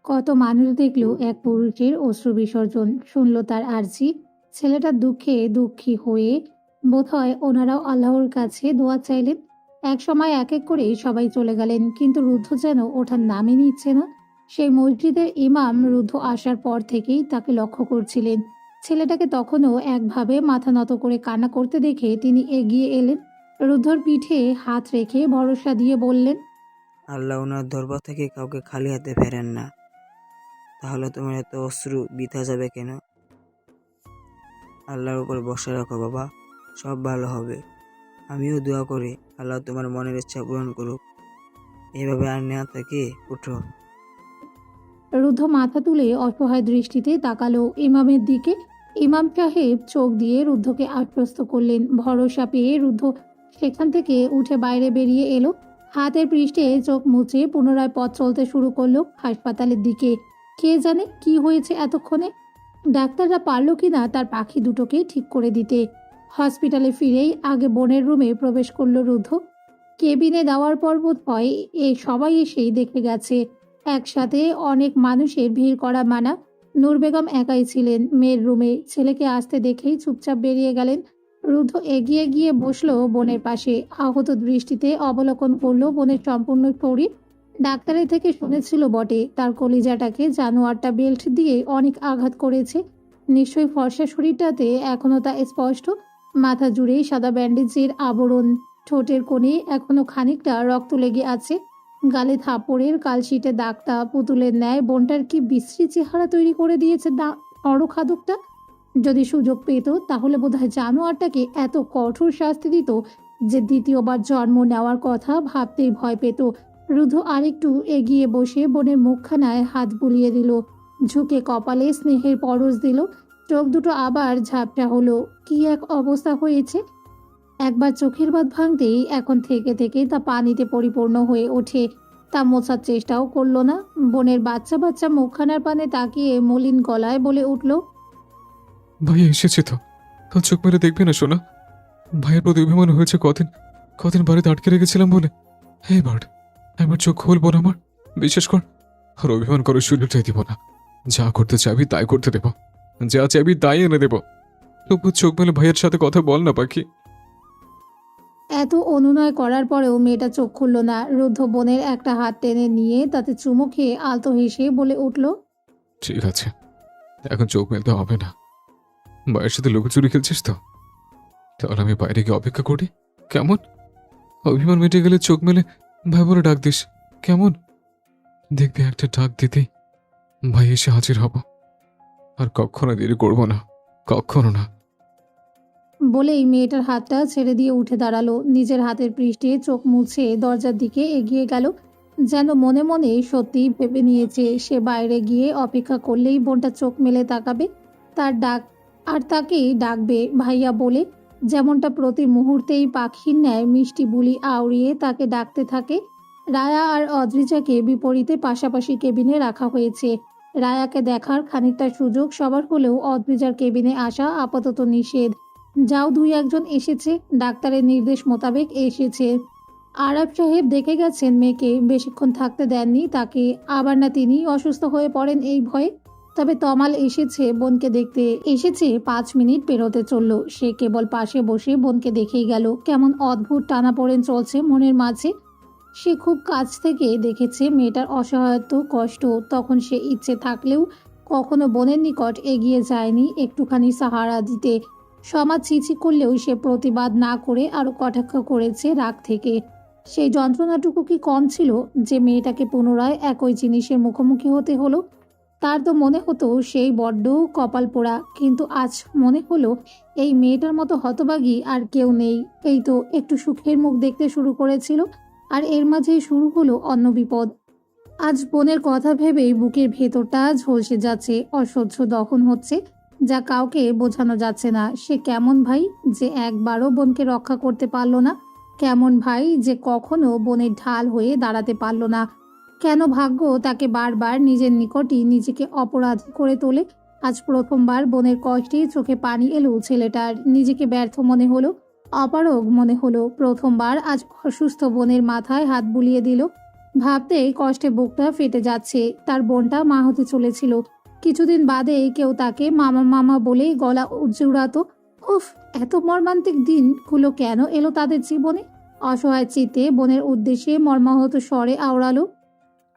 কত মানুষ দেখলো এক পুরুষের অশ্রু বিসর্জন, শুনলো তার আর্জি। ছেলেটার দুঃখে দুঃখী হয়ে বোধহয় ওনারাও আল্লাহর কাছে দোয়া চাইলেন। এক সময় এক এক করে সবাই চলে গেলেন, কিন্তু রুদ্ধ যেন ওঠার নামই নিচ্ছে না। সেই মসজিদের ইমাম রুদ্ধ আসার পর থেকেই তাকে লক্ষ্য করছিলেন। ছেলেটাকে তখনও একভাবে মাথা নত করে কান্না করতে দেখে তিনি এগিয়ে এলেন, রুদ্ধর পিঠে হাত রেখে ভরসা দিয়ে বললেন, আল্লাহ ওনার দরবার থেকে কাউকে খালি হাতে ফেরেন না। তাহলে তোমার এত অশ্রু বৃথা যাবে কেন? আল্লাহর উপর ভরসা রাখো বাবা, সব ভালো হবে। আমিও দোয়া করি আল্লাহ তোমার মনের ইচ্ছা পূরণ করুক। এভাবে আর না থেকে উঠো। রুদ্ধ মাথা তুলে অসহায় দৃষ্টিতে তাকালো ইমামের দিকে। ইমাম সাহেব চোখ দিয়ে রুদ্ধকে আশ্বস্ত করলেন। ভরসা পেয়ে রুদ্ধ সেখান থেকে উঠে বাইরে বেরিয়ে এলো। হাতের পৃষ্ঠে চোখ মুছে পুনরায় পথ চলতে শুরু করলো হাসপাতালের দিকে। কে জানে কি হয়েছে এতক্ষণে। ডাক্তাররা পারল কিনা তার পাখি দুটোকে ঠিক করে দিতে। হসপিটালে ফিরেই আগে বোনের রুমে প্রবেশ করলো রুদ্ধ। কেবিনে দেওয়ার পর বোধ হয় সবাই এসেই দেখে গেছে। একসাথে অনেক মানুষের ভিড় করা মানা। নূর বেগম একাই ছিলেন মেয়ের রুমে। ছেলেকে আসতে দেখেই চুপচাপ বেরিয়ে গেলেন। রুদ্ধ এগিয়ে গিয়ে বসলো বোনের পাশে। আহত দৃষ্টিতে অবলোকন করলো বোনের সম্পূর্ণ শরীর। ডাক্তারের থেকে শুনেছিল বটে, তার কলিজাটাকে জানোয়ারটা বেল্ট দিয়ে অনেক আঘাত করেছে। নিশ্চয়ই ফর্সা শরীরটাতে এখনো তা স্পষ্ট। মাথা জুড়ে সাদা ব্যান্ডেজের আবরণ, ঠোঁটের কোণে এখনো খানিকটা রক্ত লেগে আছে। গালে থাপড়ের কালশিটে দাগটা পুতুলের ন্যায় বোনটার কি বিশ্রী চেহারা তৈরি করে দিয়েছে নরখাদকটা। যদি সুযোগ পেত তাহলে বোধহয় জানোয়ারটাকে এত কঠোর শাস্তি দিত যে দ্বিতীয়বার জন্ম নেওয়ার কথা ভাবতেই ভয় পেত। রুদ্ধ আরেকটু এগিয়ে বসে বোনের মুখখানায় হাত বুলিয়ে দিল, ঝুঁকে কপালে স্নেহের পরশ দিল। চোখ দুটো আবার ঝাপটা হলো। কি এক অবস্থা হয়েছে! একবার চোখের বাঁধ ভাঙতেই এখন থেকে থেকে তা পানিতে পরিপূর্ণ হয়ে ওঠে। তা মোছার চেষ্টাও করলো না। বোনের বাচ্চা বাচ্চা মুখখানার পানে তাকিয়ে মলিন গলায় বলে উঠল, ভাই এসেছে তো, তোর চোখ মেরে দেখবি না সোনা? ভাইয়ের প্রতি অভিমান হয়েছে কদিন, কদিন বাড়িতে আটকে রেখেছিলাম বলে। এইবার একবার চোখ খুলবো না আমার, বিশ্বাস কর। আর অভিমান করে সুযোগটাই দিব না। যা করতে চাবি তাই করতে দেব, যা চাবি তাই এনে দেব। তবু চোখ মেলে ভাইয়ের সাথে কথা বল না পাখি। এত অনুনয় করার পরেও মেয়েটা চোখ খুলল না। রুদ্ধ বোনের একটা হাত টেনে নিয়ে তাতে চুমু খেয়ে আলতো হেসে বলে উঠল, ঠিক আছে, এখন চোখ মেলতে হবে না। ভাইয়ের সাথে লুকোচুরি খেলছিস তো? তাহলে আমি বাইরে গিয়ে অপেক্ষা করি, কেমন? অভিমান মিটে গেলে চোখ মেলে ভাই বলে ডাক দিস, কেমন? দেখবি একটা ডাক দিতেই ভাই এসে হাজির হব। আর কখনো দেরি করবো না, কখনো না। বলেই মেয়েটার হাতটা ছেড়ে দিয়ে উঠে দাঁড়ালো। নিজের হাতের পৃষ্ঠে চোখ মুছে দরজার দিকে এগিয়ে গেল। যেন মনে মনে সত্যিই ভেবে নিয়েছে সে বাইরে গিয়ে অপেক্ষা করলেই বোনটা চোখ মেলে তাকাবে, তার ডাক আর তাকেই ডাকবে ভাইয়া বলে। যেমনটা প্রতি মুহূর্তেই পাখির ন্যায় মিষ্টি বুলি আওড়িয়ে তাকে ডাকতে থাকে। রায়া আর অদ্রিজাকে বিপরীতে পাশাপাশি কেবিনে রাখা হয়েছে। রায়াকে দেখার খানিকটা সুযোগ সবার হলেও অদ্রিজার কেবিনে আসা আপাতত নিষেধ। যাও দুই একজন এসেছে, ডাক্তারের নির্দেশ মোতাবেক এসেছে। আরব সাহেব দেখে গেছেন মেয়েকে, বেশিক্ষণ থাকতে দেননি তাকে। আবার না তিনি অসুস্থ হয়ে পড়েন এই ভয়ে। তবে তমাল এসেছে বোনকে দেখতে। এসেছে 5 মিনিট পেরোতে চলল। সে কেবল পাশে বসে বোনকে দেখেই গেল। কেমন অদ্ভুত টানাপোড়েন চলছে মনের মাঝে। সে খুব কাছ থেকে দেখেছে মেয়েটার অসহায়ত্ব কষ্ট। তখন সে ইচ্ছে থাকলেও কখনো বোনের নিকট এগিয়ে যায়নি একটুখানি সাহারা দিতে। সমাজ ছিছি করলেও সে প্রতিবাদ না করে আরো কটাক্ষ করেছে রাগ থেকে। সেই যন্ত্রণাটুকু কি কম ছিল যে মেয়েটাকে পুনরায় একই জিনিসের মুখোমুখি হতে হলো? তার তো মনে হতো সেই বড্ড কপাল পোড়া, কিন্তু আজ মনে হলো এই মেয়েটার মতো হতভাগী আর কেউ নেই। এই তো একটু সুখের মুখ দেখতে শুরু করেছিল, আর এর মাঝেই শুরু হলো অন্য বিপদ। আজ বোনের কথা ভেবেই বুকের ভেতরটা ঝলসে যাচ্ছে, অসহ্য দহন হচ্ছে, যা কাউকে বোঝানো যাচ্ছে না। সে কেমন ভাই যে একবারও বোনকে রক্ষা করতে পারল না? কেমন ভাই যে কখনো বোনের ঢাল হয়ে দাঁড়াতে পারল না? কেন ভাগ্য তাকে বারবার নিজের নিকটই নিজেকে অপরাধী করে তোলে? আজ প্রথমবার বোনের কষ্টে চোখে পানি এলো ছেলেটার। নিজেকে ব্যর্থ মনে হলো, অপারগ মনে হলো। প্রথমবার আজ অসুস্থ বোনের মাথায় হাত বুলিয়ে দিল। 5 মিনিট পেরোতে চলল। সে কেবল পাশে বসে বোনকে দেখেই গেল। কেমন অদ্ভুত টানাপোড়েন চলছে মনের মাঝে। সে খুব কাছ থেকে দেখেছে মেয়েটার অসহায়ত্ব কষ্ট। তখন সে ইচ্ছে থাকলেও কখনো বোনের নিকট এগিয়ে যায়নি একটুখানি সাহারা দিতে। রায়া আর অদ্রিজাকে বিপরীতে পাশাপাশি কেবিনে রাখা হয়েছে। রায়া আর অদ্রিজাকে বিপরীতে পাশাপাশি কেবিনে রাখা হয়েছে। ভাবতেই কষ্টে বুকটা ফেটে যাচ্ছে। তার বোনটা মা হতে চলেছিল। কিছুদিন বাদে কেউ তাকে মামা মামা বলেই গলা জুড়াতো। উফ, এত মর্মান্তিক দিনগুলো কেন এলো তাদের জীবনে? অসহায় চিত্তে বোনের উদ্দেশ্যে মর্মাহত স্বরে আওড়ালো।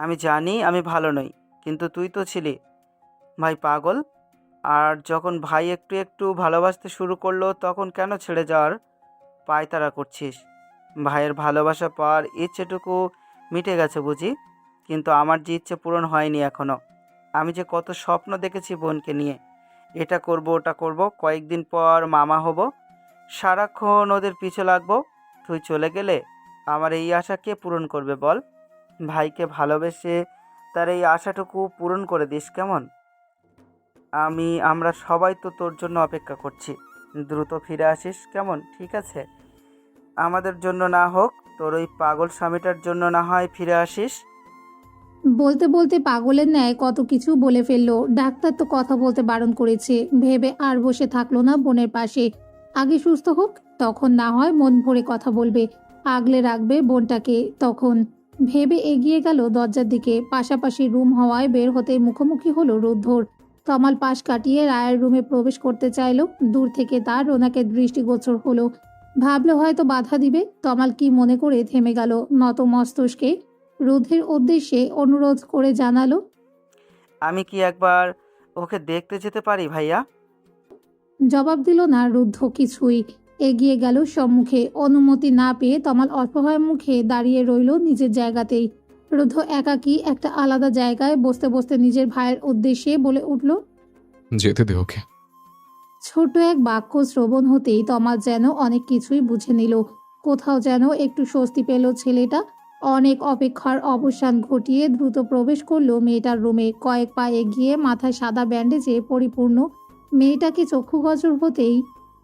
আমি জানি আমি ভালো নই, কিন্তু তুই তো ছিলি ভাই পাগল। আর যখন ভাই একটু একটু ভালোবাসতে শুরু করলো তখন কেন ছেড়ে যাওয়ার পায়তারা করছিস? ভাইয়ের ভালোবাসা পাওয়ার ইচ্ছেটুকু মিটে গেছে বুঝি, কিন্তু আমার যে ইচ্ছে পূরণ হয়নি এখনো। আমি যে কত স্বপ্ন দেখেছি বোনকে নিয়ে, এটা করব ওটা করব, কয়েকদিন পর মামা হব, সারাক্ষণ ওদের পিছে লাগবো। তুই চলে গেলে আমার এই আশা কে পূরণ করবে বল? ভাইকে ভালোবেসে তার এই আশাটুকু পূরণ করে দিস কেমন? আমরা সবাই তো তোর জন্য অপেক্ষা করছি। দ্রুত ফিরে আসিস কেমন? ঠিক আছে, আমাদের জন্য না হোক, তোর ওই পাগল স্বামীটার জন্য না হয় ফিরে আসিস। বলতে বলতে পাগলের ন্যায় কত কিছু বলে ফেললো। ডাক্তার তো কথা বলতে বারণ করেছে। ভেবে আর বসে থাকলো না বোনের পাশে। আগে সুস্থ হোক, তখন না হয় মন ভরে কথা বলবে, আগলে রাখবে বোনটাকে তখন। ভেবে এগিয়ে গেল দরজার দিকে। পাশাপাশি রুম হওয়ায় বের হতে মুখোমুখি হলো রুদ্ধর। তমাল পাশ কাটিয়ে রায়ের রুমে প্রবেশ করতে চাইলো। দূর থেকে তার রোনাকে দৃষ্টিগোচর হলো। ভাবলো হয়তো বাধা দিবে। তমাল কি মনে করে থেমে গেল। নত মস্তকে রুদ্ধের উদ্দেশ্যে অনুরোধ করে জানালো। আমি কি একবার ওকে দেখতে যেতে পারি ভাইয়া? জবাব দিল না রুদ্ধ কিছুই। এগিয়ে গেল সম্মুখে। অনুমতি না পেয়ে তমাল অসহায় মুখে দাঁড়িয়ে রইল নিজের জায়গাতেই। রুদ্ধ একাকী একটা আলাদা জায়গায় বসতে বসতে নিজের ভাইয়ের উদ্দেশ্যে বলে উঠল। যেতে দে ওকে। ছোট এক বাক্য শ্রবণ হতেই তমাল যেন অনেক কিছুই বুঝে নিল। কোথাও যেন একটু স্বস্তি পেল ছেলেটা। অনেক অপেক্ষার অবসান ঘটিয়ে দ্রুত প্রবেশ করলো মেয়েটার রুমে। কয়েক পা এগিয়ে মাথায় সাদা ব্যান্ডেজে পরিপূর্ণ মেয়েটাকে চক্ষুগোচর হতেই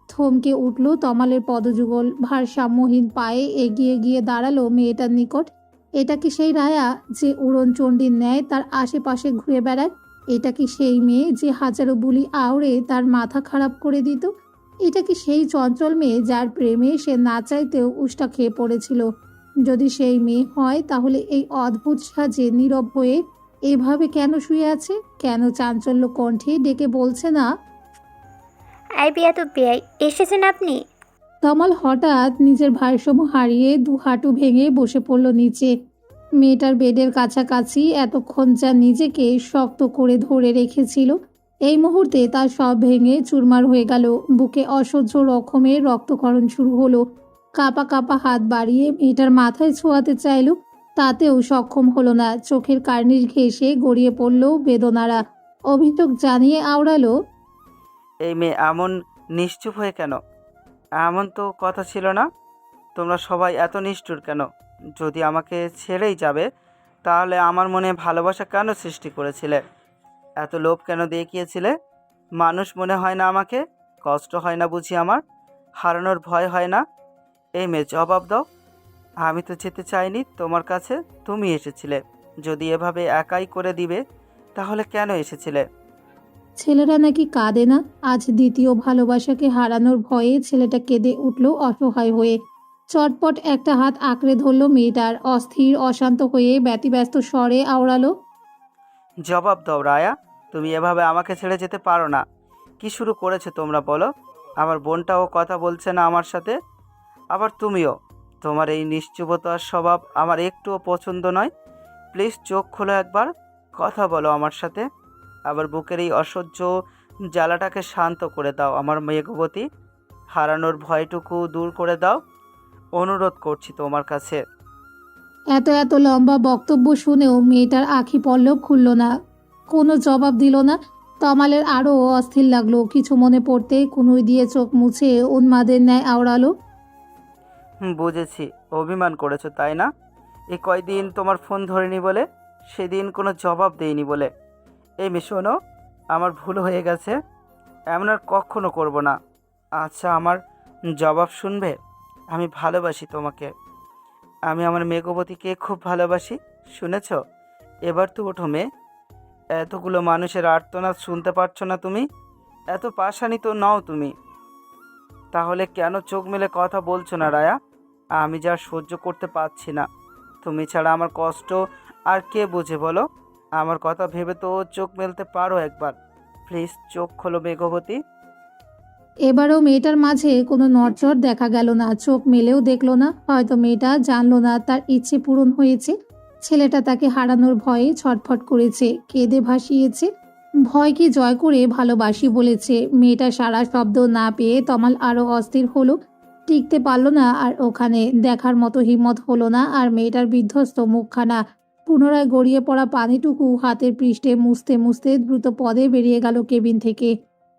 থমকে উঠল তমালের পদযুগল। ভারসাম্যহীন পায়ে এগিয়ে গিয়ে দাঁড়ালো মেয়েটার নিকট। এটা কি সেই রায়া যে উড়ন চণ্ডীর ন্যায় তার আশেপাশে ঘুরে বেড়ায়? এটা কি সেই মেয়ে যে হাজারো বুলি আওড়ে তার মাথা খারাপ করে দিত? এটা কি সেই চঞ্চল মেয়ে যার প্রেমে সে না চাইতেও উষ্টা খেয়ে পড়েছিল? যদি সেই মেয়ে হয় তাহলে এই অদ্ভুত সাজে নীরব হয়ে এভাবে কেন শুয়ে আছে? কেন চাঞ্চল্য কণ্ঠে ডেকে বলছে না? আই বিয়া তো বেয়াই, এসেছেন আপনি? তমাল হঠাৎ নিজের ভারসাম্য হারিয়ে দু হাঁটু ভেঙে বসে পড়ল নিচে। মেয়েটার বেডের কাছাকাছি এতক্ষণ যা নিজেকে শক্ত করে ধরে রেখেছিল, এই মুহূর্তে তার সব ভেঙে চুরমার হয়ে গেল। বুকে অসহ্য রকমের রক্তক্ষরণ শুরু হলো। কাঁপা কাঁপা হাত বাড়িয়ে মেয়েটার মাথায় ছোঁয়াতে চাইল, তাতেও সক্ষম হলো না। চোখের কার্নিশ ঘেঁষে গড়িয়ে পড়ল বেদনারা। অভিযোগ জানিয়ে আওড়ালো। এই মেয়ে এমন নিশ্চুপ হয়ে কেন? এমন তো কথা ছিল না। তোমরা সবাই এত নিষ্ঠুর কেন? যদি আমাকে ছেড়েই যাবে তাহলে আমার মনে ভালোবাসা কেন সৃষ্টি করেছিলে? এত লোভ কেন দেখিয়েছিলে? মানুষ মনে হয় না আমাকে? কষ্ট হয় না বুঝি আমার? হারানোর ভয় হয় না? এই মেয়ে জবাব দাও। আমি তো যেতে চাইনি তোমার কাছে, তুমি এসেছিলে। যদি এভাবে একাই করে দিবে তাহলে কেন এসেছিলে? ছেলেরা নাকি কাঁদে না? আজ দ্বিতীয় ভালোবাসাকে হারানোর ভয়ে ছেলেটা কেঁদে উঠল অসহায় হয়ে। চটপট একটা হাত আঁকড়ে ধরল মেয়েটার। অস্থির অশান্ত হয়ে ব্যতিব্যস্ত স্বরে আওড়ালো। জবাব দাও রায়া, তুমি এভাবে আমাকে ছেড়ে যেতে পারো না। কি শুরু করেছে তোমরা বলো? আমার বোনটাও কথা বলছে না আমার সাথে, আবার তুমিও। তোমার এই নিশ্চুপতার স্বভাব আমার একটুও পছন্দ নয়। প্লিজ চোখ খোলো একবার, কথা বলো আমার সাথে। আবার বুকের এই অসহ্য জ্বালাটাকে শান্ত করে দাও আমার মেঘবতী। হারানোর ভয়টুকু দূর করে দাও, অনুরোধ করছি তোমার কাছে। এত এত লম্বা বক্তব্য শুনেও মেয়েটার আঁখি পল্লব খুলল না, কোনো জবাব দিল না। তমালের আরও অস্থির লাগলো। কিছু মনে পড়তে কুনুই দিয়ে চোখ মুছে উন্মাদের ন্যায় আওড়ালো। বুঝেছি, অভিমান করেছো তাই না? এই কয়দিন তোমার ফোন ধরেনি বলে, সেদিন কোনো জবাব দেইনি বলে। এই মেয়ে শোনো, আমার ভুল হয়ে গেছে, এমন আর কখনো করব না। আচ্ছা, আমার জবাব শুনবে? আমি ভালোবাসি তোমাকে। আমি আমার মেঘবতীকে খুব ভালোবাসি। শুনেছ? এবার তো ওঠো মেয়ে। এতগুলো মানুষের আর্তনাদ শুনতে পারছো না তুমি? এত পাষাণী তো নও তুমি। তাহলে কেন চোখ মেলে কথা বলছো না রায়া? আমি যা সহ্য করতে পারছি না। তুমি ছাড়া আমার কষ্ট আর কে বুঝে বলো? আমার কথা ভেবে তো চোখ মেলতে পারো একবার। প্লিজ চোখ খোলো মেঘবতী। এবারও মেয়েটার মাঝে কোনো নড়চড় দেখা গেল না, চোখ মেলেও দেখলো না। হয়তো মেয়েটা জানলো না তার ইচ্ছে পূরণ হয়েছে। ছেলেটা তাকে হারানোর ভয়ে ছটফট করেছে, কেঁদে ভাসিয়েছে। ভয়কে জয় করে ভালোবাসি বলেছে। মেয়েটা সারা শব্দ না পেয়ে তমাল আরো অস্থির হলো। টিকতে পারলো না আর ওখানে, দেখার মতো হিম্মত হলো না আর মেয়েটার বিধ্বস্ত মুখখানা। পুনরায় গড়িয়ে পড়া পানিটুকু হাতের পৃষ্ঠে মুছতে মুছতে দ্রুত পদে বেরিয়ে গেল কেবিন থেকে।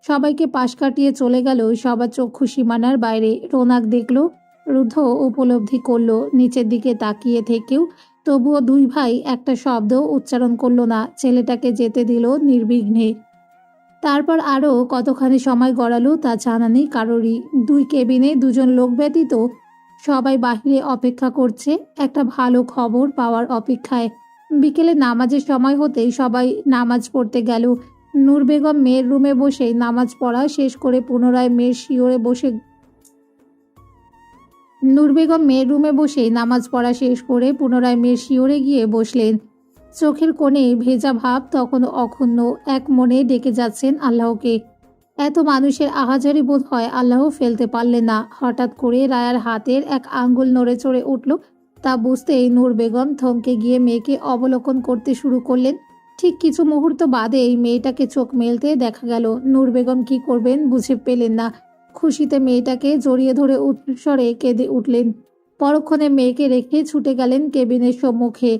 সবাইকে পাশ কাটিয়ে চলে গেল সবার চক্ষু সীমানার বাইরে। রোনাক দেখল, রুদ্ধ উপলব্ধি করলো, নিচের দিকে তাকিয়ে থেকেও তবুও দুই ভাই একটা শব্দ উচ্চারণ করলো না। ছেলেটাকে যেতে দিল নির্বিঘ্নে। তারপর আরও কতখানি সময় গড়ালো তা জানা নেই কারোরই। দুই কেবিনে দুজন লোক ব্যতীত সবাই বাহিরে অপেক্ষা করছে, একটা ভালো খবর পাওয়ার অপেক্ষায়। বিকেলে নামাজের সময় হতেই সবাই নামাজ পড়তে গেল। নূর বেগম মেয়ের রুমে বসে নামাজ পড়া শেষ করে পুনরায় মেয়ের শিওরে বসে নূর বেগম মেয়ের রুমে বসে নামাজ পড়া শেষ করে পুনরায় মেয়ের শিওরে গিয়ে বসলেন। চোখের কোণে ভেজা ভাব তখনও অক্ষুণ্ণ। এক মনে ডেকে যাচ্ছেন আল্লাহকে। এত মানুষের আহাজারি বোধ হয় আল্লাহ ফেলতে পারলেন না। হঠাৎ করে রায়ার হাতের এক আঙ্গুল নড়ে চড়ে উঠল। তা বুঝতেই নূর বেগম থমকে গিয়ে মেয়েকে অবলোকন করতে শুরু করলেন। ঠিক কিছু মুহূর্ত বাদেই মেয়েটাকে চোখ মেলতে দেখা গেল। নূর বেগম কি করবেন বুঝে পেলেন না। খুশিতে মেয়েটাকে জড়িয়ে ধরে উচ্চস্বরে কেঁদে উঠলেন। পরক্ষণে মেয়েকে রেখে ছুটে গেলেন কেবিনের সম্মুখে।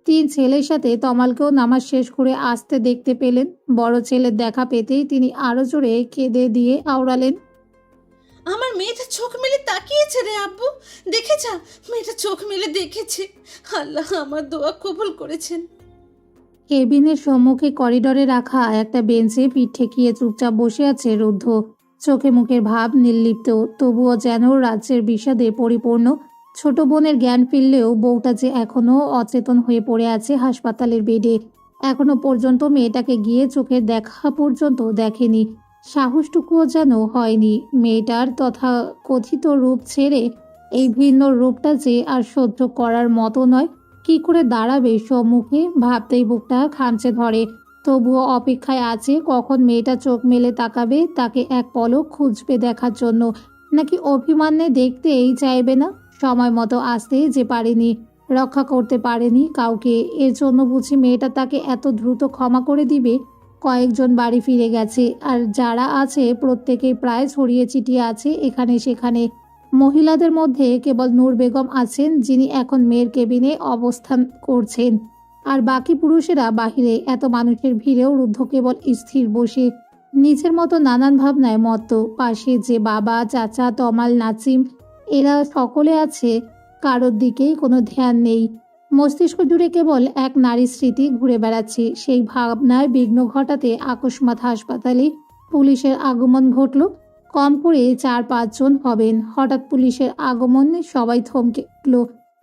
তিন ছেলের সাথে তমালকেও নামাজ শেষ করে আসতে দেখতে পেলেন। বড় ছেলের দেখা পেতেই তিনি আরো জোরে কেঁদে দিয়ে আওড়ালেন, আমার মেয়েটা চোখ মেলে তাকিয়েছে রে আব্বু, দেখে যা, মেয়েটা চোখ মেলে দেখেছে। আল্লাহ আমার দোয়া কবুল করেছেন। কেবিনের সম্মুখে করিডোরে রাখা একটা বেঞ্চে পিঠ ঠেকিয়ে চুপচাপ বসে আছে রুদ্ধ। চোখে মুখের ভাব নির্লিপ্ত, তবুও যেন রাজ্যের বিষাদে পরিপূর্ণ। ছোট বোনের জ্ঞান ফিরলেও বউটা যে এখনো অচেতন হয়ে পড়ে আছে হাসপাতালের বেডে। এখনো পর্যন্ত মেয়েটাকে গিয়ে চোখের দেখা পর্যন্ত দেখেনি, সাহসটুকুও যেন হয়নি। মেয়েটার তথা কথিত রূপ ছেড়ে এই ভিন্ন রূপটা যে আর সহ্য করার মতো নয়। কি করে দাঁড়াবে সম্মুখে ভাবতেই বুকটা খামচে ধরে। তবুও অপেক্ষায় আছে কখন মেয়েটা চোখ মেলে তাকাবে, তাকে এক পলক খুঁজবে দেখার জন্য, নাকি অভিমানে দেখতেই চাইবে না। সময় মতো আসতে যে পারেনি, রক্ষা করতে পারেনি কাউকে, এর জন্য বুঝি মেয়েটা তাকে এত দ্রুত ক্ষমা করে দিবে। কয়েকজন বাড়ি ফিরে গেছে, আর যারা আছে প্রত্যেকেই প্রায় ছড়িয়ে ছিটিয়ে আছে এখানে সেখানে। মহিলাদের মধ্যে কেবল নূর বেগম আছেন, যিনি এখন মেয়ের কেবিনে অবস্থান করছেন, আর বাকি পুরুষেরা বাহিরে। এত মানুষের ভিড়েও রুদ্ধ কেবল স্থির বসে নিজের মতো নানান ভাবনায় মত্ত। পাশে যে বাবা, চাচা, তমাল, নাসিম, এরা সকলে আছে, কারোর দিকেই কোনো ধ্যান নেই। মস্তিষ্ক জুড়ে কেবল এক নারী স্মৃতি ঘুরে বেড়াচ্ছে। সেই ভাবনায় বিঘ্ন ঘটাতে আকস্মাৎ হাসপাতালে পুলিশের আগমন ঘটল। কম করে 4-5 জন হবেন। হঠাৎ পুলিশের আগমনে সবাই থমকে উঠল।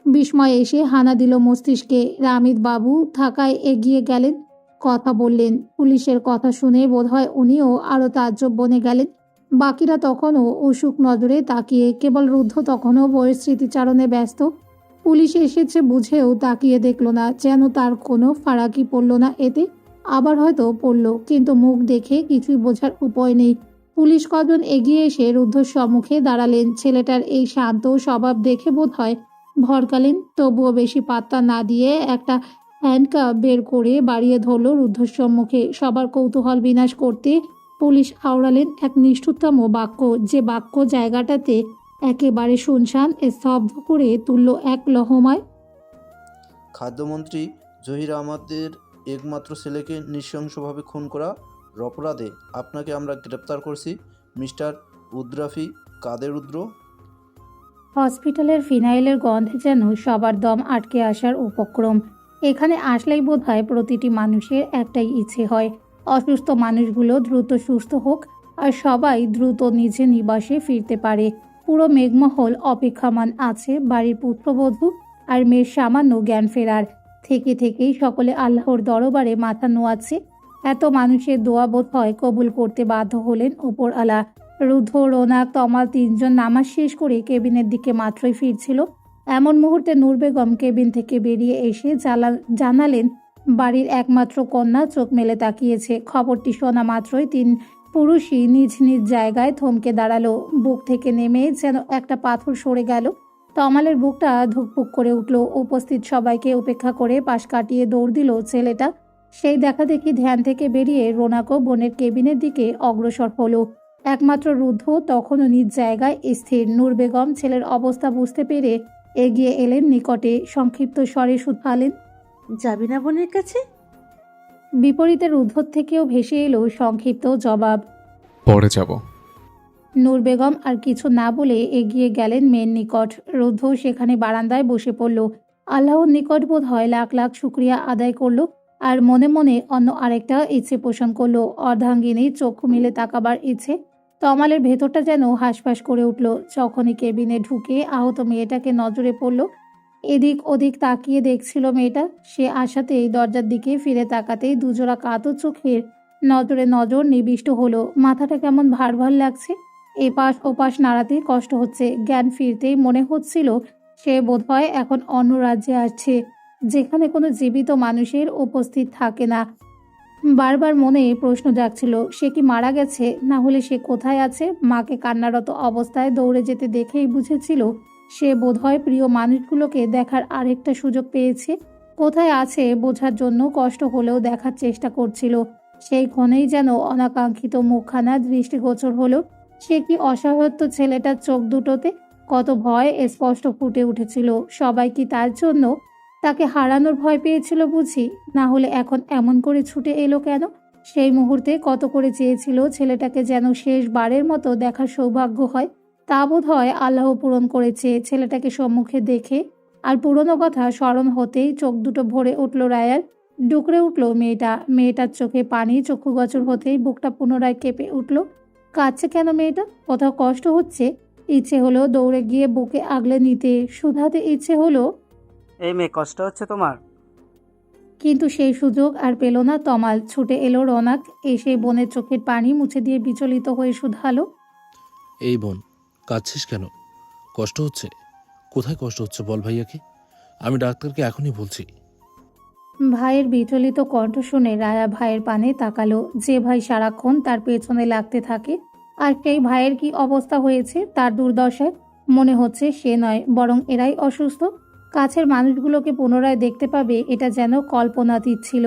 বিস্ময় এসে হানা দিল মস্তিষ্কে। রামিদ বাবু থাকায় এগিয়ে গেলেন, কথা বললেন। পুলিশের কথা শুনে বোধহয় উনিও আরও তাজ্জব বনে গেলেন। বাকিরা তখনও অসুখ নজরে তাকিয়ে, কেবল রুদ্ধ তখনও বইয়ের স্মৃতিচারণে ব্যস্ত। পুলিশ এসেছে বুঝেও তাকিয়ে দেখল না, যেন তার কোনো ফারাকি পড়ল না এতে। আবার হয়তো পড়ল, কিন্তু মুখ দেখে কিছুই বোঝার উপায় নেই। পুলিশ কজন এগিয়ে এসে রুদ্ধর সম্মুখে দাঁড়ালেন। ছেলেটার এই শান্ত স্বভাব দেখে বোধ হয় ভরকালেন। তবুও বেশি পাত্তা না দিয়ে একটা হ্যান্ডকাপ বের করে বাড়িয়ে ধরল রুদ্ধর সম্মুখে। সবার কৌতূহল বিনাশ করতে পুলিশ আওড়ালেন এক নিষ্ঠুরতম বাক্য, যে বাক্য জায়গাটাতে একেবারে শুনশান স্তব্ধ করে তুলল এক লহমায়। খাদ্যমন্ত্রী জহির আহমদের একমাত্র ছেলেকে নৃশংসভাবে খুন করার অপরাধে আপনাকে আমরা গ্রেপ্তার করছি, মিস্টার উদ্রাফি কাদের রুদ্র। হসপিটালের ফিনাইলের গন্ধে যেন সবার দম আটকে আসার উপক্রম। এখানে আসলেই বোধহয় প্রতিটি মানুষের একটাই ইচ্ছে হয়, অসুস্থ মানুষগুলো দ্রুত সুস্থ হোক আর সবাই দ্রুত নিজে নিবাসে ফিরতে পারে। পুরো মেঘমহল অপেক্ষামান আছে বাড়ির পুত্রবধূ আর মেয়ের সামান্য জ্ঞান ফেরার। থেকেই সকলে আল্লাহর দরবারে মাথা নোয়াচ্ছে। এত মানুষের দোয়া বোধ হয় কবুল করতে বাধ্য হলেন উপরআলা। রুদ্ধ, রোনাক, তমাল 3 জন নামাজ শেষ করে কেবিনের দিকে মাত্রই ফিরছিল, এমন মুহূর্তে নূর বেগম কেবিন থেকে বেরিয়ে এসে জানালেন বাড়ির একমাত্র কন্যা চোখ মেলে তাকিয়েছে। খবরটি শোনা মাত্রই 3 পুরুষই নিজ নিজ জায়গায় থমকে দাঁড়ালো। বুক থেকে নেমে যেন একটা পাথর সরে গেল। তমালের বুকটা ধুকপুক করে উঠল। উপস্থিত সবাইকে উপেক্ষা করে পাশ কাটিয়ে দৌড় দিল ছেলেটা। সেই দেখা দেখি ধ্যান থেকে বেরিয়ে রোনাকও বোনের কেবিনের দিকে অগ্রসর হলো। একমাত্র রুদ্ধ তখনও নিজ জায়গায় স্থির। নূর বেগম ছেলের অবস্থা বুঝতে পেরে এগিয়ে এলেন নিকটে। সংক্ষিপ্ত স্বরে শুধালেন, যাবি না বোনের কাছে? বিপরীতে রুদ্ধর থেকেও ভেসে এলো সংক্ষিপ্ত জবাব, পরে যাব। নূর বেগম আর কিছু না বলে এগিয়ে গেলেন মেয়ের নিকট। রুদ্ধ সেখানে বারান্দায় বসে পড়ল। আল্লাহর নিকট বোধ হয় লাখ লাখ শুক্রিয়া আদায় করলো আর মনে মনে অন্য আরেকটা ইচ্ছে পোষণ করলো, অর্ধাঙ্গিনী চক্ষু মিলে তাকাবার ইচ্ছে। তমালের ভেতরটা যেন হাঁসফাঁস করে উঠল যখনই কেবিনে ঢুকে আহত মেয়েটাকে নজরে পড়ল। এদিক ওদিক তাকিয়ে দেখছিল মেয়েটা। সে আশাতেই দরজার দিকে ফিরে তাকাতেই দুজোড়া কাতো চোখের নজরে নজর নিবিষ্ট হলো। মাথাটা কেমন ভার ভার লাগছে, এপাশ ওপাশ নাড়াতে কষ্ট হচ্ছে। জ্ঞান ফিরতেই মনে হচ্ছিল সে বোধহয় এখন অন্য রাজ্যে আসছে, যেখানে কোনো জীবিত মানুষের উপস্থিত থাকে না। বারবার মনে প্রশ্ন জাগছিল, সে কি মারা গেছে? না হলে সে কোথায় আছে? মাকে কান্নারত অবস্থায় দৌড়ে যেতে দেখেই বুঝেছিল সে বোধহয় প্রিয় মানুষগুলোকে দেখার আরেকটা সুযোগ পেয়েছে। কোথায় আছে বোঝার জন্য কষ্ট হলেও দেখার চেষ্টা করছিল। সেই ক্ষণেই যেন অনাকাঙ্ক্ষিত মুখখানা দৃষ্টিগোচর হলো। সে কি অসহায়ত্ব ছেলেটার চোখ দুটোতে! কত ভয় স্পষ্ট ফুটে উঠেছিল। সবাই কি তার জন্য তাকে হারানোর ভয় পেয়েছিল বুঝি? না হলে এখন এমন করে ছুটে এলো কেন? সেই মুহূর্তে কত করে চেয়েছিল ছেলেটাকে যেন শেষবারের মতো দেখার সৌভাগ্য হয়। তা বোধ হয় আল্লাহ পূরণ করেছে। ছেলেটাকে সম্মুখে দেখে আর পুরনো কথা স্মরণ হতেই চোখ দুটো ভরে উঠল রায়ার। ডুকরে উঠল মেয়েটা। মেয়েটার চোখে পানি চক্ষুগোচর হতেই বুকটা পুনরায় কেঁপে উঠল। কাঁদছে কেন মেয়েটা? কোথাও কষ্ট হচ্ছে? ইচ্ছে হলো দৌড়ে গিয়ে বুকে আগলে নিতে, শুধাতে ইচ্ছে হলো, এই মেয়ে, কষ্ট হচ্ছে তোমার? কিন্তু সেই সুযোগ আর পেল না তমাল। ছুটে এলো রৌনক, এসে বোনের চোখের পানি মুছে দিয়ে বিচলিত হয়ে শুধালো, এই বোন, কাঁদছিস কেন? কষ্ট হচ্ছে? কোথায় কষ্ট হচ্ছে বল ভাইয়াকে, আমি ডাক্তারকে এখনই বলছি। ভাইয়ের বিচলিত কণ্ঠ শুনে রায়া ভাইয়ের পানে তাকালো। যে ভাই সারাক্ষণ তার পেছনে লাগতে থাকে, আর সেই ভাইয়ের কি অবস্থা হয়েছে তার দুর্দশায়। মনে হচ্ছে সে নয়, বরং এরাই অসুস্থ। কাছের মানুষগুলোকে পুনরায় দেখতে পাবে এটা যেন কল্পনাতীত ছিল।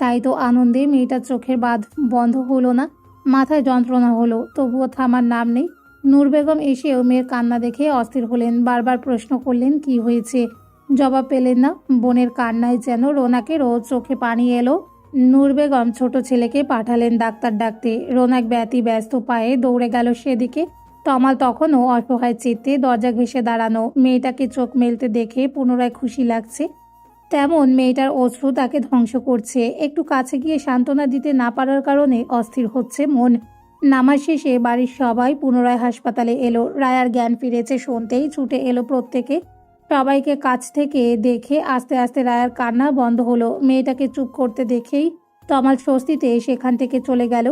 তাই তো আনন্দে মেয়েটার চোখের বাঁধ বন্ধ হলো না। মাথায় যন্ত্রণা হলো, তবুও থামার নাম নেই। নূর বেগম এসেও মেয়ের কান্না দেখে অস্থির হলেন। বারবার প্রশ্ন করলেন কি হয়েছে। জবাব পেলেন না। বোনের কান্নায় যেন রোনাকেরও চোখে পানি এলো। নূর বেগম ছোট ছেলেকে পাঠালেন ডাক্তার ডাকতে। রোনাক ব্যস্ত পায়ে দৌড়ে গেল সেদিকে। তমাল তখনও অসহায় চিত্তে দরজা ঘেঁষে দাঁড়ানো। মেয়েটাকে চোখ মেলতে দেখে পুনরায় খুশি লাগছে, তেমন মেয়েটার অশ্রু তাকে ধ্বংস করছে। একটু কাছে গিয়ে সান্ত্বনা দিতে না পারার কারণে অস্থির হচ্ছে মন। নামাজ শেষে বাড়ির সবাই পুনরায় হাসপাতালে এলো। রায়ার জ্ঞান ফিরেছে শুনতেই ছুটে এলো প্রত্যেকে। সবাইকে কাছ থেকে দেখে আস্তে আস্তে রায়ার কান্না বন্ধ হলো। মেয়েটাকে চুপ করতে দেখেই তমাল স্বস্তিতে সেখান থেকে চলে গেল।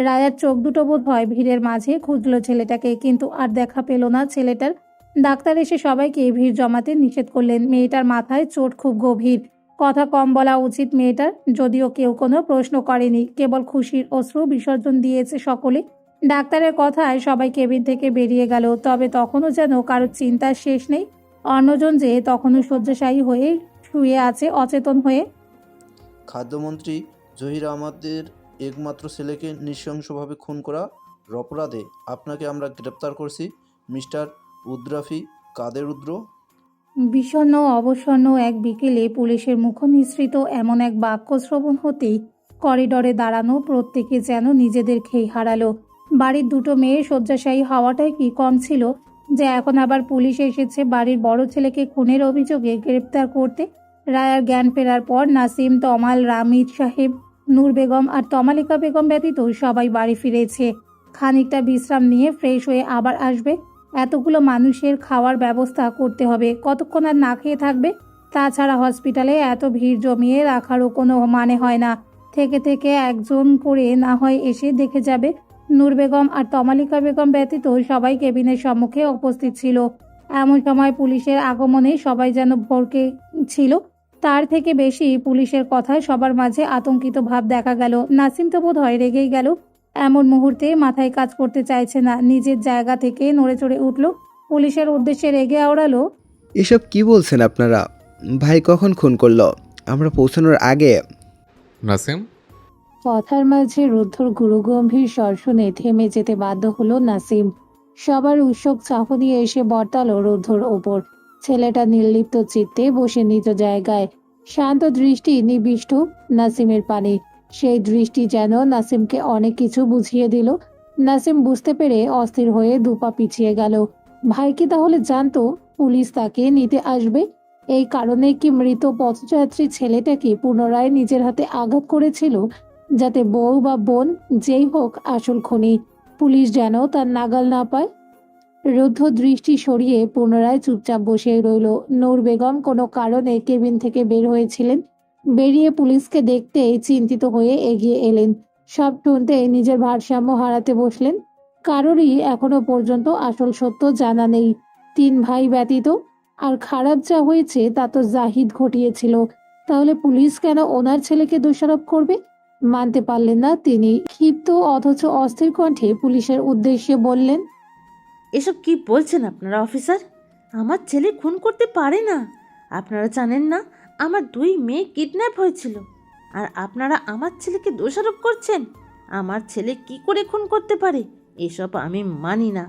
রায়ার চোখ দুটো বোধ হয় ভিড়ের মাঝে খুঁজল ছেলেটাকে, কিন্তু আর দেখা পেল না ছেলেটার। ডাক্তার এসে সবাইকে ভিড় জমাতে নিষেধ করলেন। মেয়েটার মাথায় চোট খুব গভীর, কথা কম বলা উচিত মেয়েটার। যদিও কেউ কোনো প্রশ্ন করেনি, কেবল খুশির অশ্রু বিসর্জন দিয়েছে সকলে। ডাক্তারের কথায় সবাই কেবিন থেকে বেরিয়ে গেল। তবে তখনও যেন কারোর চিন্তার শেষ নেই। অন্যজন যে তখনও শয্যাশায়ী হয়ে শুয়ে আছে অচেতন হয়ে। খাদ্যমন্ত্রী জহির আহমদের একমাত্র ছেলেকে নৃশংসভাবে খুন করার অপরাধে আপনাকে আমরা গ্রেপ্তার করছি, মিস্টার উদ্রাফি কাদের রুদ্র। বিষণ্ণ অবসন্ন এক বিকেলে পুলিশের মুখনিসৃত এমন এক বাক্য শ্রবণ হতেই করিডরে দাঁড়ানো প্রত্যেকে যেন নিজেদের খেই হারালো। বাড়ির দুটো মেয়ে শয্যাশায়ী হওয়াটাই কি কম ছিল যে এখন আবার পুলিশ এসেছে বাড়ির বড় ছেলেকে খুনের অভিযোগে গ্রেপ্তার করতে। রায়ার জ্ঞান ফেরার পর নাসিম, তমাল, রামিদ সাহেব, নূর বেগম আর তমালিকা বেগম ব্যতীত সবাই বাড়ি ফিরেছে। খানিকটা বিশ্রাম নিয়ে ফ্রেশ হয়ে আবার আসবে। এতগুলো মানুষের খাওয়ার ব্যবস্থা করতে হবে, কতক্ষণ আর না খেয়ে থাকবে? তাছাড়া হসপিটালে এত ভিড় জমিয়ে রাখারও কোনো মানে হয় না। থেকে থেকে একজন করে না হয় এসে দেখে যাবে। নূর বেগম আর তমালিকা বেগম ব্যতীত সবাই কেবিনের সম্মুখে উপস্থিত ছিল। এমন সময় পুলিশের আগমনে সবাই যেন ভরকে ছিল। তার থেকে বেশি পুলিশের কথায় সবার মাঝে আতঙ্কিত ভাব দেখা গেল। নাসিম তো বোধ হয় রেগেই গেল। এমন মুহূর্তে মাথায় কাজ করতে চাইছে না, নিজের জায়গা থেকে নড়ে চড়ে উঠল। পুলিশের উদ্দেশ্যে রেগে আওড়ালো, এসব কি বলছেন আপনারা? ভাই কখন খুন করলো? আমরা পৌঁছানোর আগে। নাসিম, কথার মাঝে রুদ্ধর গুরুগম্ভীর স্বর শুনে থেমে যেতে বাধ্য হলো নাসিম। সবার উৎসুক চাহনি এসে বর্তালো রুদ্ধর ওপর। ছেলেটা নির্লিপ্ত চিত্তে বসে নিজ জায়গায়, শান্ত দৃষ্টি নিবিষ্ট নাসিমের পানে। সেই দৃষ্টি যেন নাসিমকে অনেক কিছু বুঝিয়ে দিল। নাসিম বুঝতে পেরে অস্থির হয়ে দুপা পিছিয়ে গেল। ভাই কি তাহলে জানতো পুলিশ তাকে নিতে আসবে? এই কারণে কি মৃত পথযাত্রী ছেলেটাকে পুনরায় নিজের হাতে আঘাত করেছিল, যাতে বউ বা বোন যেই হোক আসল খুনি পুলিশ যেন তার নাগাল না পায়? রুদ্ধ দৃষ্টি সরিয়ে পুনরায় চুপচাপ বসে রইল। নূর বেগম কোনো কারণে কেবিন থেকে বের হয়েছিলেন। বেরিয়ে পুলিশকে দেখতে চিন্তিত হয়ে এগিয়ে এলেন। সব শুনতে নিজের ভারসাম্য হারাতে বসলেন। কারোরই এখনো পর্যন্ত আসল সত্য জানা নেই, 3 ভাই ব্যতীত। আর খারাপ যা হয়েছে তা তো জাহিদ ঘটিয়েছিল, তাহলে পুলিশ কেন ওনার ছেলেকে দোষারোপ করবে? মানতে পারলেন না তিনি। ক্ষিপ্ত অথচ অস্থির কণ্ঠে পুলিশের উদ্দেশ্যে বললেন, এসব কি বলছেন আপনারা অফিসার? আমার ছেলে খুন করতে পারে না। আপনারা জানেন না আমার 2 মেয়ে কিডন্যাপ হয়েছিল, আর আপনারা আমার ছেলেকে দোষারোপ করছেন? আমার ছেলে কি করে খুন করতে পারে? এসব আমি মানি না।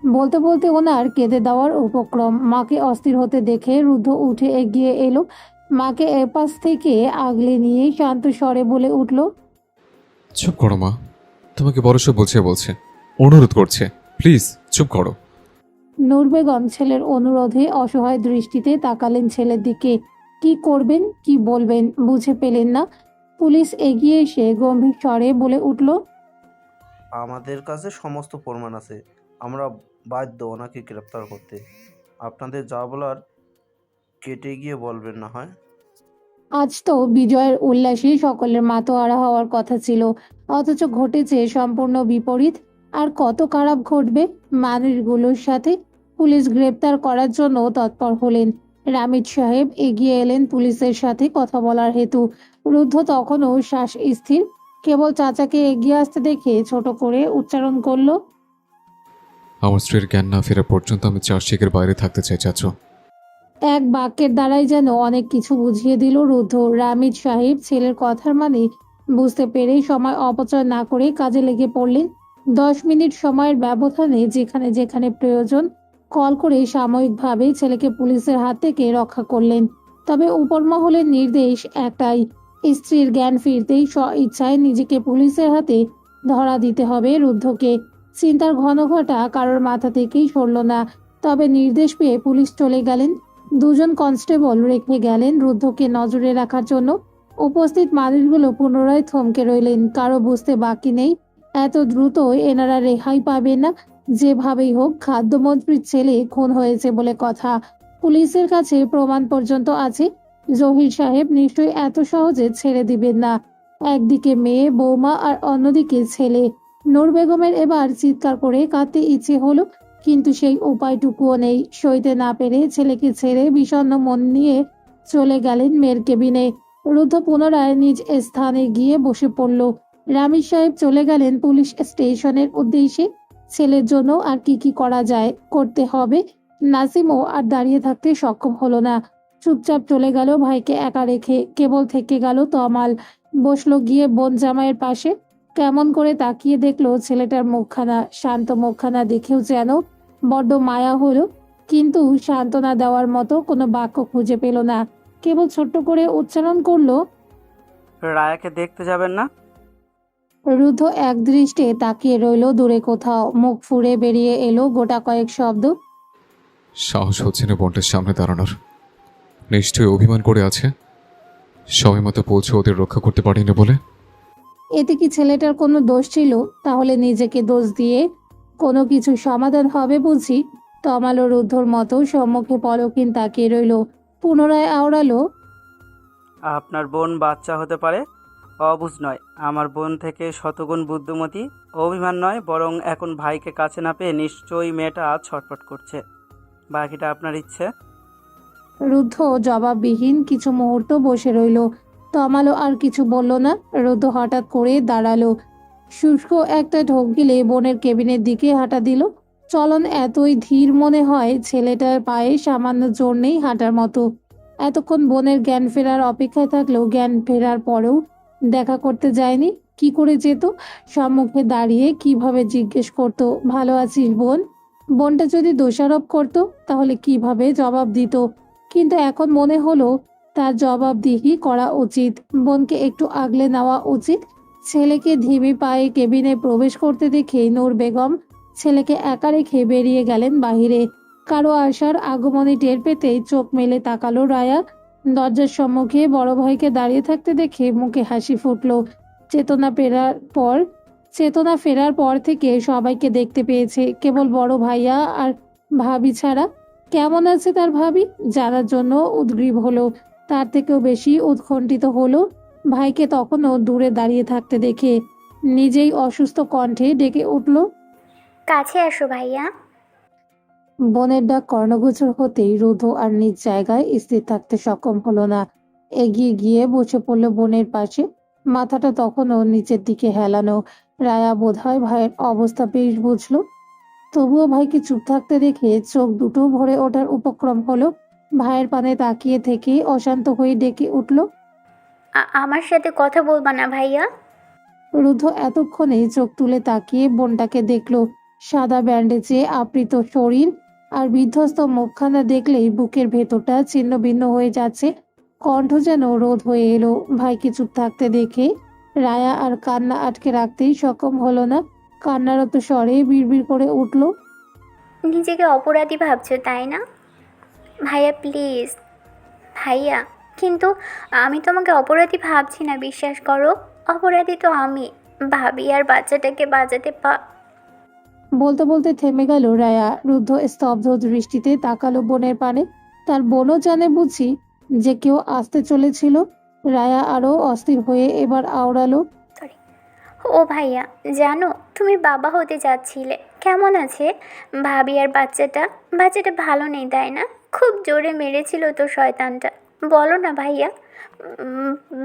বলতে বলতে ওনার কেঁদে দেওয়ার উপক্রম। মাকে অস্থির হতে দেখে রুদ্ধ উঠে এগিয়ে এলো। মাকে এপাশ থেকে আগলে নিয়ে শান্ত স্বরে বলে উঠল, চুপ করো মা। তোমাকে বড়সড় বলছে, অনুরোধ করছে, প্লিজ চুপ করো। নূর বেগম ছেলের অনুরোধে অসহায় দৃষ্টিতে তাকালেন ছেলের দিকে। কি করবেন, কি বলবেন বুঝে পেলেন না। পুলিশ এগিয়ে এসে গম্ভীর স্বরে বলে উঠল, আমাদের কাছে সমস্ত প্রমাণ আছে, আমরা বাধ্য ওনাকে গ্রেপ্তার করতে। আপনাদের যা বলার কেটে গিয়ে বলবেন না হয়। আজ তো বিজয়ের উল্লাসে সকলের মাতোয়ারা হওয়ার কথা ছিল, অথচ ঘটেছে সম্পূর্ণ বিপরীত। আর কত খারাপ ঘটবে মানুষগুলোর সাথে। পুলিশ গ্রেপ্তার করার জন্য তৎপর হলেন। রামিদ সাহেব এগিয়ে এলেন পুলিশের সাথে কথা বলার হেতু। রুদ্ধ তখনও শ্বাস স্থির, কেবল চাচাকে এগিয়ে আসতে দেখে ছোট করে উচ্চারণ করল, আমার স্ত্রীর জ্ঞান না ফেরা পর্যন্ত আমি চার্জশিকের বাইরে থাকতে চাই চাচু। এক বাক্যের দ্বারাই যেন অনেক কিছু বুঝিয়ে দিল রুদ্ধ। রামিদ সাহেব ছেলের কথার মানে বুঝতে পেরে সময় অপচয় না করে কাজে লেগে পড়লেন। 10 মিনিট সময়ের ব্যবধানে যেখানে যেখানে প্রয়োজন কল করে সাময়িকভাবে ছেলেকে পুলিশের হাত থেকে রক্ষা করলেন। তবে উপর মহলের নির্দেশ একটাই, স্ত্রীর জ্ঞান ফিরতেই স্ব-ইচ্ছায় নিজেকে পুলিশের হাতে ধরা দিতে হবে রুদ্ধকে। চিন্তার ঘনঘটা কারোর মাথা থেকেই সরল না। তবে নির্দেশ পেয়ে পুলিশ চলে গেলেন। 2 জন কনস্টেবল রেখে গেলেন রুদ্ধকে নজরে রাখার জন্য। উপস্থিত মানুষগুলো পুনরায় থমকে রইলেন। কারো বুঝতে বাকি নেই এত দ্রুত এনারা রেহাই পাবে না। যেভাবেই হোক খাদ্যমন্ত্রীর ছেলে খুন হয়েছে বলে কথা। পুলিশের কাছে প্রমাণ পর্যন্ত আছে। জহির সাহেব নিশ্চয়ই এত সহজে ছেড়ে দিবেন না। একদিকে মেয়ে বৌমা আর অন্যদিকে ছেলে। নূর বেগমের এবার চিৎকার করে কাঁদতে ইচ্ছে হলো, কিন্তু সেই উপায়টুকুও নেই। সইতে না পেরে ছেলেকে ছেড়ে বিষণ্ণ মন নিয়ে চলে গেলেন মেয়ের কেবিনে। রুদ্ধ পুনরায় নিজ স্থানে গিয়ে বসে পড়ল। রামিজ সাহেব চলে গেলেন পুলিশ স্টেশনের উদ্দেশ্যে। ছেলের জন্য আর কি করা যায় করতে হবে। নাসিমও আর দাঁড়িয়ে থাকতে সক্ষম হলো না। চুপচাপ চলে গেল ভাইকে একা রেখে। কেবল থেকে গেল তমাল। বসলো গিয়ে বোন জামাইয়ের পাশে। কেমন করে তাকিয়ে দেখলো ছেলেটার মুখখানা। শান্ত মুখখানা দেখেও যেন বড্ড মায়া হলো, কিন্তু সান্ত্বনা দেওয়ার মতো কোনো বাক্য খুঁজে পেল না। কেবল ছোট্ট করে উচ্চারণ করলো, রায়াকে দেখতে যাবেন না? রুদ্ধ এক দৃষ্টে তাকিয়ে রইল দূরে কোথাও। মুখ ফুঁড়ে বেরিয়ে এলো গোটা কয়েক শব্দ, সাহস হচ্ছে না বোনটার সামনে দাঁড়ানোর। নিশ্চয়ই অভিমান করে আছে, সময় মতো পৌঁছে ওদের রক্ষা করতে পারিনি বলে। এতে কি ছেলেটার কোনো দোষ ছিল? তাহলে নিজেকে দোষ দিয়ে কোনো কিছু সমাধান হবে বুঝি? তমাল ও রুদ্ধর মতো সম্মুখে পলকিন তাকিয়ে রইল। পুনরায় আওড়ালো, আপনার বোন বাচ্চা হতে পারে, অবুঝ নয়। আমার বোন থেকে শতগুণ বুদ্ধিমতী। অভিমান নয়, বরং এখন ভাইকে কাছে না পেয়ে নিশ্চয়ই মেয়েটা ছটফট করছে। বাকিটা আপনার ইচ্ছে। রুদ্ধ জবাববিহীন কিছু মুহূর্ত বসে রইল। তমালো আর কিছু বলল না। রুদ্ধ হঠাৎ করে দাঁড়ালো। শুষ্ক একটা ঢোক গিলে বোনের কেবিনের দিকে হাঁটা দিল। চলন এতই ধীর মনে হয়, ছেলেটার পায়ে সামান্য জোর নেই হাঁটার মতো। এতক্ষণ বোনের জ্ঞান ফেরার অপেক্ষায় থাকলেও জ্ঞান ফেরার পরেও দেখা করতে যায়নি। কি করে যেত? সম্মুখে দাঁড়িয়ে কিভাবে জিজ্ঞেস করত, ভালো আছিস বোন? বোনটা যদি দোষারোপ করত তাহলে কিভাবে জবাব দিত? কিন্তু এখন মনে হলো তার জবাবদিহি করা উচিত। বোনকে একটু আগলে নেওয়া উচিত। ছেলেকে ধিমি পায়ে কেবিনে প্রবেশ করতে দেখে নূর বেগম ছেলেকে একা রেখে বেরিয়ে গেলেন বাহিরে। কারো আসার আগমনে টের পেতেই চোখ মেলে তাকালো রায়া। দরজার সম্মুখে বড় ভাইকে দাঁড়িয়ে থাকতে দেখে মুখে হাসি ফুটল। চেতনা ফেরার পর থেকে সবাইকে দেখতে পেয়েছে, কেবল বড় ভাইয়া আর ভাবি ছাড়া। কেমন আছে তার ভাবি জানার জন্য উদগ্রীব হলো। তার থেকেও বেশি উৎকণ্ঠিত হলো ভাইকে তখনও দূরে দাঁড়িয়ে থাকতে দেখে। নিজেই অসুস্থ কণ্ঠে ডেকে উঠল, কাছে আসো ভাইয়া। বোনের ডাক কর্ণগোচর হতেই রুদ্ধ আর নিজ জায়গায় স্থির থাকতে সক্ষম হলো না। এগিয়ে গিয়ে বসে পড়ল বোনের পাশে, মাথাটা তখনও নিচের দিকে হেলানো। রায়া বোধহয় ভাইয়ের অবস্থা বেশ বুঝলো। তবুও ভাইকে চুপ থাকতে দেখে চোখ দুটো ভরে ওঠার উপক্রম হলো। ভাইয়ের পানে তাকিয়ে থেকে অশান্ত হয়ে ডেকে উঠল, আমার সাথে কথা বলবা না ভাইয়া? রুদ্ধ এতক্ষণে চোখ তুলে তাকিয়ে বোনটাকে দেখলো। সাদা ব্যান্ডেজে আবৃত শরীর আর বিধ্বস্ত মুখখানা দেখলেই বুকের ভেতরটা ছিন্ন ভিন্ন হয়ে যাচ্ছে। কণ্ঠ যেন রোধ হয়ে এলো। ভাইকে চুপ থাকতে দেখে রায়া আর কান্না আটকে রাখতেই সক্ষম হলো না। কান্নারত স্বরে বিড়বিড় করে উঠল, নিজেকে অপরাধী ভাবছো তাই না ভাইয়া? প্লিজ ভাইয়া। কিন্তু আমি তোমাকে অপরাধী ভাবছি না, বিশ্বাস করো। অপরাধী তো আমি, ভাবি আর বাচ্চাটাকে বাঁচাতে বলতে বলতে থেমে গেল রায়া। রুদ্ধ স্তব্ধ দৃষ্টিতে তাকালো বোনের পানে। তার বোনও জানে বুঝি যে কেউ আসতে চলেছিল। রায়া আরো অস্থির হয়ে এবার আওড়ালো, ও ভাইয়া, জানো তুমি বাবা হতে যাচ্ছিলে। কেমন আছে ভাবি আর বাচ্চাটা? বাচ্চাটা ভালো নেই তাই না? খুব জোরে মেরেছিল তো শয়তানটা। বলো না ভাইয়া,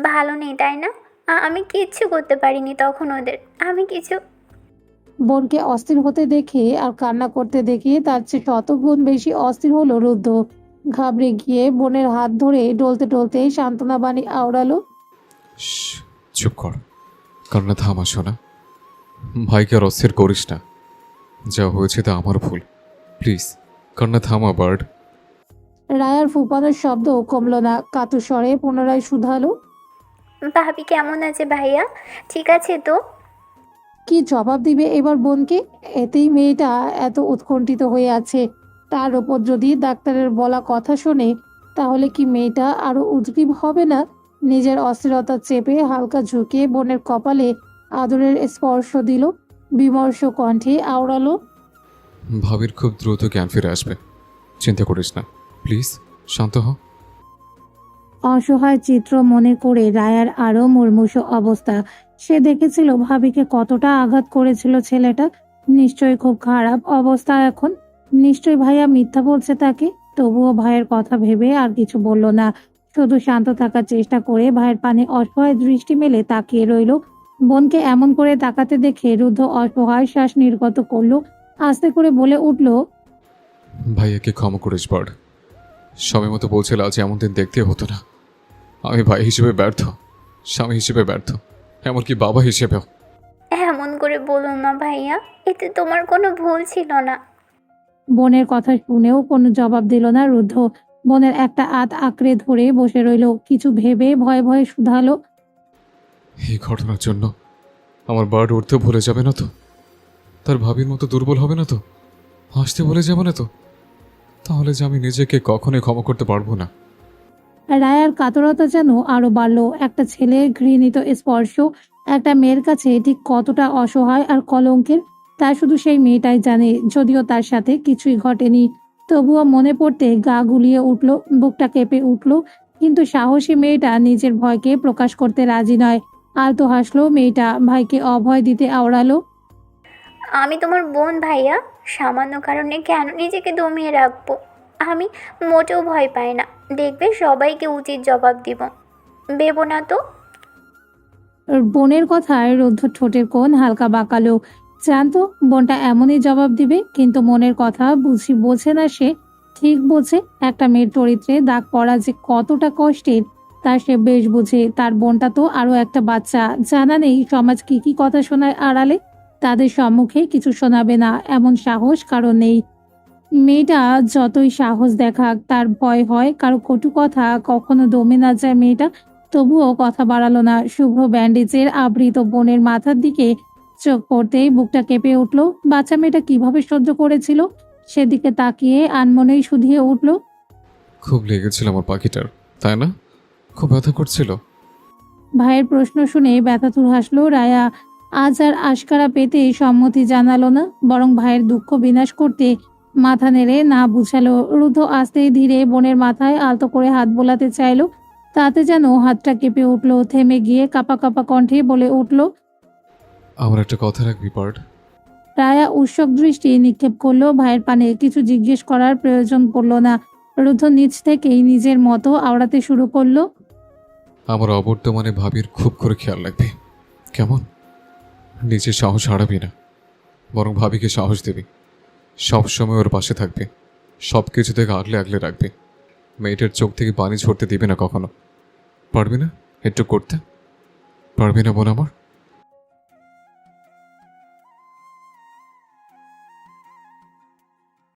ভালো নেই তাই না? আমি কিচ্ছু করতে পারিনি তখন ওদের। আমি কিছু। বোনকে অস্থির হতে দেখে আর কান্না করতে দেখে তার চেয়ে শতগুণ বেশি অস্থির হলো রুদ্ধ। ঘাবড়ে গিয়ে বোনের হাত ধরে ডলতে ডলতে সান্ত্বনা বাণী আওড়ালো, শ্শ্, চুপ কর, কান্না থামা শোনা। ভাইকে আর অস্থির করিস না। যা হয়েছে তা আমার ভুল। প্লিজ কান্না থামা বার্ড। রায়ার ফুপানোর শব্দ কমল না। কাতর স্বরে পুনরায় শুধালো, ভাবি কেমন আছে ভাইয়া? ঠিক আছে তো? কি জবাব দিবে এবার বোনকে? এতেই মেয়েটা এত উৎকণ্ঠিত হয়ে আছে। তার ওপর যদি ডাক্তারের বলা কথা শোনে তাহলে কি মেয়েটা আরো উদ্গ্রীব হবে না? নিজের অস্থিরতা চেপে হালকা ঝুঁকে বোনের কপালে আদরের স্পর্শ দিল। বিমর্ষ কণ্ঠে আওড়ালো, ভাবির খুব দ্রুত জ্ঞান ফিরে আসবে, চিন্তা করিস না। প্লিজ শান্ত হ। অসহায় চিত্র মনে করে রায়ার আরো মুর্মুষ অবস্থা। সে দেখেছিল ভাবিকে কতটা আঘাত করেছিল ছেলেটা। নিশ্চয়ই খুব খারাপ অবস্থা এখন। নিশ্চয়ই ভাইয়া মিথ্যা বলছে তাকে। তবুও ভাইয়ের কথা ভেবে আর কিছু বলল না। শুধু শান্ত থাকার চেষ্টা করে ভাইয়ের পানে অসহায় দৃষ্টি মেলে তাকিয়ে রইল। বোনকে এমন করে তাকাতে দেখে রুদ্ধ অসহায় শ্বাস নির্গত করলো। আস্তে করে বলে উঠল, ভাইয়াকে ক্ষমা করিস বার্ড। সময় মতো বলছিল আজ এমন দিন দেখতে হতো না। আমি ভাই হিসেবে ব্যর্থ, স্বামী হিসেবে ব্যর্থ, এমনকি বাবা হিসেবেও। এমন করে বলো না ভাইয়া, এতে তোমার কোনো ভুল ছিল না। বোনের কথা শুনেও কোনো জবাব দিল না রুদ্ধ। বোনের একটা হাত আঁকড়ে ধরে বসে রইল। কিছু ভেবে ভয়ে ভয়ে শুধালো, এই ঘটনার জন্য আমার বার্ড উঠতে ভুলে যাবে না তো? তার ভাবির মতো দুর্বল হবে না তো? হাসতে ভুলে যাবে না তো? তাহলে যে আমি নিজেকে কখনোই ক্ষমা করতে পারবো না। রায়ার কাতরতা যেন আরো বাড়ল। একটা ছেলের ঘৃণিত স্পর্শ একটা মেয়ের কাছে ঠিক কতটা অসহায় আর কলঙ্কের তা শুধু সেই মেয়েটাই জানে। যদিও তার সাথে কিছুই ঘটেনি, তবুও মনে পড়তে গা গুলিয়ে উঠল, বুকটা কেঁপে উঠল। কিন্তু সাহসী মেয়েটা নিজের ভয়কে প্রকাশ করতে রাজি নয়। আলতো হাসলো মেয়েটা। ভাইকে অভয় দিতে আওড়ালো, আমি তোমার বোন ভাইয়া, সামান্য কারণে কেন নিজেকে দমিয়ে রাখবো? আমি মোটেও ভয় পাই না, দেখবে সবাইকে উচিত জবাব দিব। দেবো না তো? বোনের কথায় রুদ্ধ ঠোঁটের কোণ হালকা বাঁকালো। জানতো বোনটা এমনই জবাব দিবে, কিন্তু মনের কথা বোঝে না সে। ঠিক বোঝে একটা মেয়ের চরিত্রে দাগ পড়া যে কতটা কষ্টের তা সে বেশ বোঝে। তার বোনটা তো আরো একটা বাচ্চা, জানা নেই সমাজ কি কি কথা শোনায় আড়ালে। তাদের সম্মুখে কিছু শোনাবে না এমন সাহস কারো নেই। মেয়েটা যতই সাহস দেখাক তার ভয় হয় কারো কটু কথা কখনো দমে না যায় মেয়েটা। তবুও কথা বাড়ালো না। শুভ্র ব্যান্ডেজের আবৃত বোনের মাথার দিকে চোখ পড়তেই বুকটা কেঁপে উঠল। বাচ্চা মেয়েটা কিভাবে সহ্য করেছিল সেদিকে তাকিয়ে আনমনেই শুধিয়ে উঠল। খুব লেগেছিল আমার পাখিটার, তাই না? খুব ব্যথা করছিল। ভাইয়ের প্রশ্ন শুনে ব্যথাতুর হাসলো রায়া। আজ আর আশকারা পেতে সম্মতি জানালো না, বরং ভাইয়ের দুঃখ বিনাশ করতে মাথা নেড়ে না বুঝালো। রুদ্ধ আস্তে ধীরে বোনের মাথায় আলতো করে হাত বোলাতে চাইলো, তাতে যেন হাতটা কেঁপে উঠল। থেমে গিয়ে কাপা কাপা কণ্ঠে বলে উঠল। আমার একটা কথা রাখবি পার্ট? রায়া উৎসুক দৃষ্টি নিক্ষেপ করলো ভাইয়ের পানে। কিছু জিজ্ঞেস করার প্রয়োজন পড়ল না। রুদ্ধ নিজ থেকেই নিজের মতো আওড়াতে শুরু করলো। আমার অবর্তমানে ভাবির খুব করে খেয়াল রাখবি, কেমন? নিজের সাহস হারাবি না, বরং ভাবিকে সাহস দিবি। সবসময় ওর পাশে থাকবি, সব কিছু থেকে আগলে আগলে রাখবি। মেয়েটার চোখ থেকে পানি ঝরতে দিবি না কখনো। পারবি না একটু করতে? পারবি না বোন আমার?